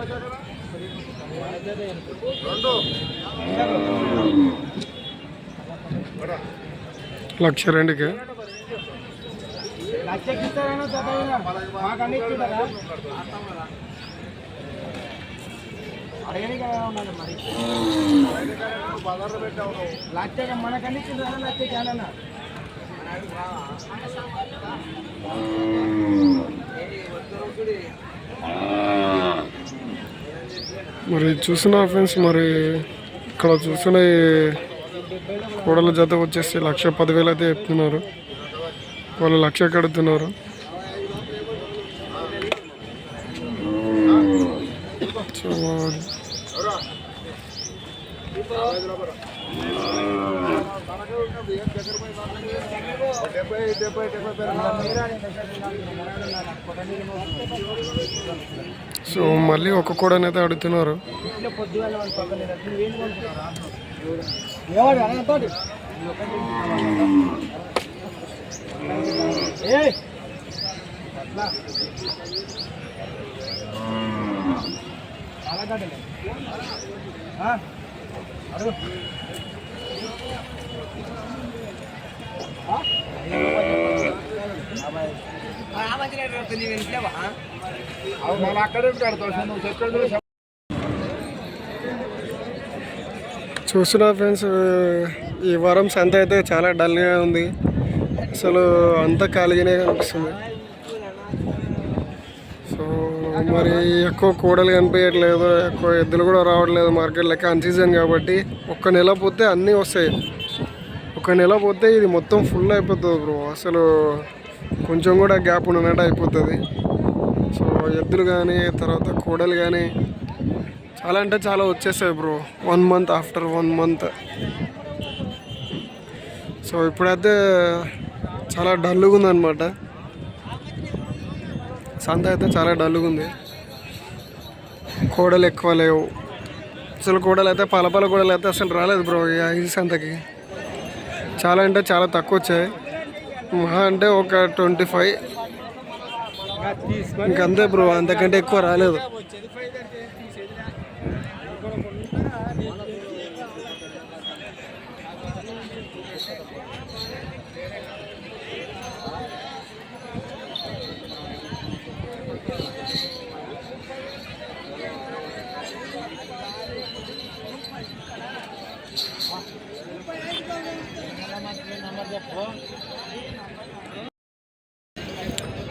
₹1,02,000 మరి చూసిన ఫ్రెండ్స్, మరి ఇక్కడ చూసిన కోడల జత వచ్చేసి 1,10,000 అయితే చెప్తున్నారు. వాళ్ళు 1,00,000 కడుతున్నారు. సో సో మళ్ళీ ఒక కోడనైతే అడుగుతున్నారు. చూస్తున్నా ఫ్రెండ్స్, ఈ వారం సంత అయితే చాలా డల్గా ఉంది. అసలు అంతా ఖాళీగానే కనిపిస్తుంది. సో మరి ఎక్కువ కూడలు కనిపించట్లేదు, ఎక్కువ ఎద్దులు కూడా రావట్లేదు మార్కెట్ లెక్క. అన్ సీజన్ కాబట్టి ఒక్క నెల పోతే అన్నీ వస్తాయి. ఒక నెల పోతే ఇది మొత్తం ఫుల్ అయిపోతుంది బ్రో. అసలు కొంచెం కూడా గ్యాప్ ఉన్నట్టు అయిపోతుంది. సో ఎద్దులు కానీ తర్వాత కూడలు కానీ చాలా అంటే చాలా వచ్చేస్తాయి bro 1 month after 1 month. So ఇప్పుడైతే చాలా డల్గా ఉందన్నమాట. సంత అయితే చాలా డల్గా ఉంది. కోడలు ఎక్కువ లేవు. అసలు కోడలు అయితే పలపల కోడలు అయితే అసలు రాలేదు బ్రో ఈ సంతకి. చాలా అంటే చాలా తక్కువ వచ్చాయి. మహా అంటే ఒక 25 ఇంకంతే బ్రో, అంతకంటే ఎక్కువ రాలేదు.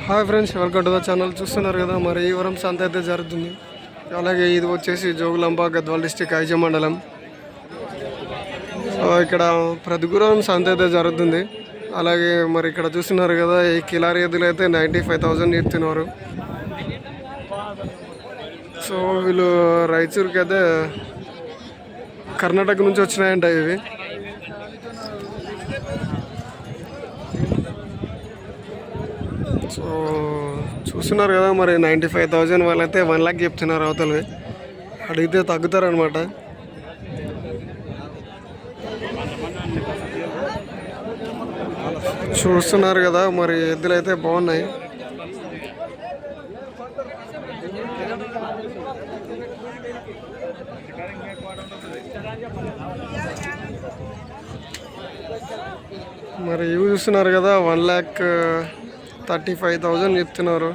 Hi friends, welcome to the channel. చూస్తున్నారు కదా, మరి ఈ వారం సంత అయితే జరుగుతుంది. అలాగే ఇది వచ్చేసి జోగులాంబ గద్వాల్ డిస్టిక్ ఐజ మండలం. ఇక్కడ ప్రతి గురువారం సంత అయితే జరుగుతుంది. అలాగే మరి ఇక్కడ చూస్తున్నారు కదా, ఈ కిలారి ఎద్దులు అయితే 95,000 చెప్తున్నారు. సో వీళ్ళు రాయచూరుకి అయితే కర్ణాటక నుంచి వచ్చినాయంట ఇవి. సో చూస్తున్నారు కదా, మరి 95,000 వాళ్ళైతే 1 lakh చెప్తున్నారు. అవతలవి అడిగితే తగ్గుతారనమాట. చూస్తున్నారు కదా, మరి ఎద్దులు అయితే బాగున్నాయి. మరి ఇవి చూస్తున్నారు కదా, 1,35,000 చెప్తున్నారు.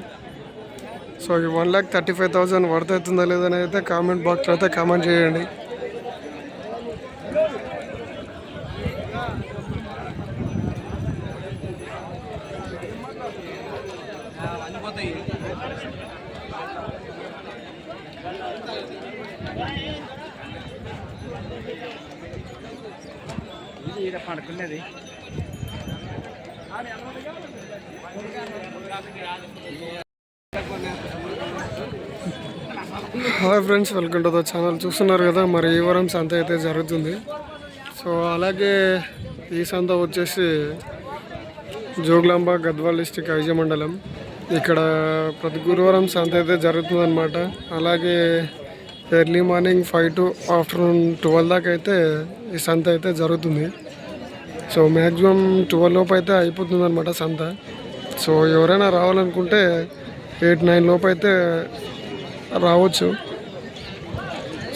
సో ఈ 1,35,000 వర్త్ అవుతుందా లేదని అయితే కామెంట్ బాక్స్లో అయితే కామెంట్ చేయండి. పడుకున్నది hi friends, welcome to the channel. చూస్తున్నారు కదా, మరి ఈ వారం సంత అయితే జరుగుతుంది. సో అలాగే ఈ సంత వచ్చేసి జోగులాంబ గద్వాల్ డిస్టిక్ ఐజ మండలం. ఇక్కడ ప్రతి గురువారం సంత అయితే జరుగుతుంది అనమాట. అలాగే ఎర్లీ మార్నింగ్ 5 to ఆఫ్టర్నూన్ 12 దాకా అయితే ఈ సంత అయితే జరుగుతుంది. సో మ్యాక్సిమం 12 లోపు అయితే అయిపోతుంది అనమాట సంత. సో ఎవరైనా రావాలనుకుంటే 8-9 లోపు అయితే రావచ్చు.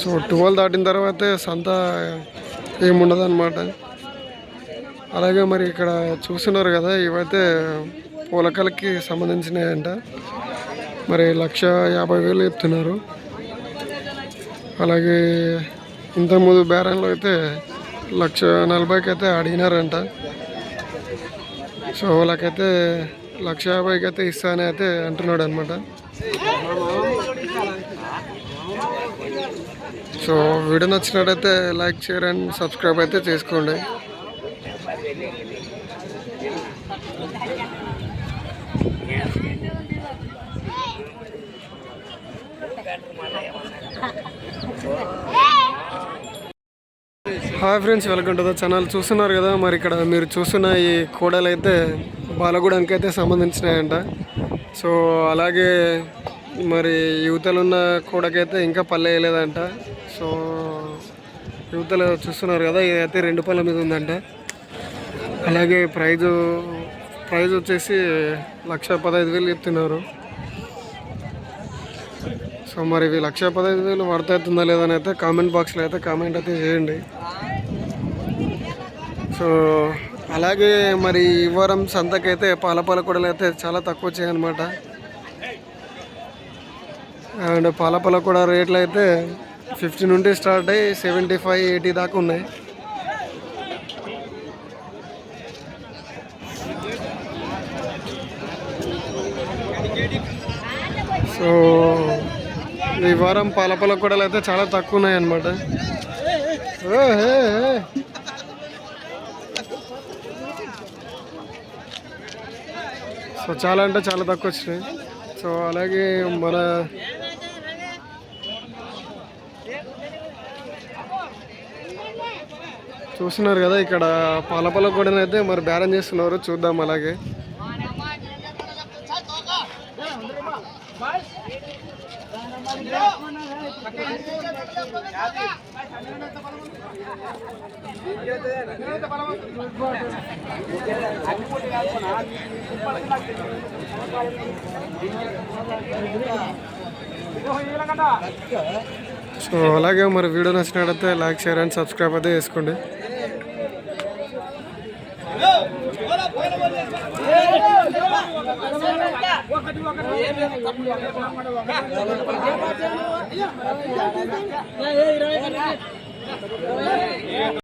సో 12 దాటిన తర్వాతే సంత ఏముండదు అనమాట. అలాగే మరి ఇక్కడ చూస్తున్నారు కదా, ఇవైతే పూలకలకి సంబంధించినవి అంట. మరి 1,50,000 చెప్తున్నారు. అలాగే ఇంతకుముందు బేరంలో అయితే 1,40,000కి అయితే అడిగినారంట. సో వాళ్ళకైతే 1,50,000కి అయితే ఇస్తానని అయితే అంటున్నాడు అనమాట. సో వీడియో నచ్చినట్టయితే లైక్, షేర్ అండ్ సబ్స్క్రైబ్ అయితే చేసుకోండి. Hi friends, welcome to the channel. చూస్తున్నారు కదా, మరి ఇక్కడ మీరు చూస్తున్న ఈ కోడలు అయితే బాలగూడెంకి అయితే సంబంధించినాయంట. సో అలాగే మరి యువతలున్న కోడకైతే ఇంకా పల్లె వేయలేదంట. సో యువతలు చూస్తున్నారు కదా, ఇదైతే 2 పళ్ళ మీద ఉందంట. అలాగే ప్రైజ్ వచ్చేసి 1,15,000 చెప్తున్నారు. సో మరి ఇవి 1,15,000 వర్తవుతుందా లేదని అయితే కామెంట్ బాక్స్లో అయితే కామెంట్ అయితే చేయండి. సో అలాగే మరి ఈ వారం సంతకైతే పాల కూడలు అయితే చాలా తక్కువ వచ్చాయన్నమాట. అండ్ పాల కూడా రేట్లు అయితే 50 నుండి స్టార్ట్ అయ్యి 75, 80 దాకా ఉన్నాయి. సో ఈ వారం పాల కూడలు అయితే చాలా తక్కువ ఉన్నాయి అన్నమాట. సో చాలా అంటే చాలా తక్కువ వచ్చినాయి. సో అలాగే మన చూస్తున్నారు కదా, ఇక్కడ పాల కూడా అయితే మరి బేరం చేస్తున్నారు, చూద్దాం. అలాగే సో అలాగే మరి వీడియో నచ్చినట్లయితే లైక్, షేర్ అండ్ సబ్స్క్రైబ్ అయితే చేసుకోండి.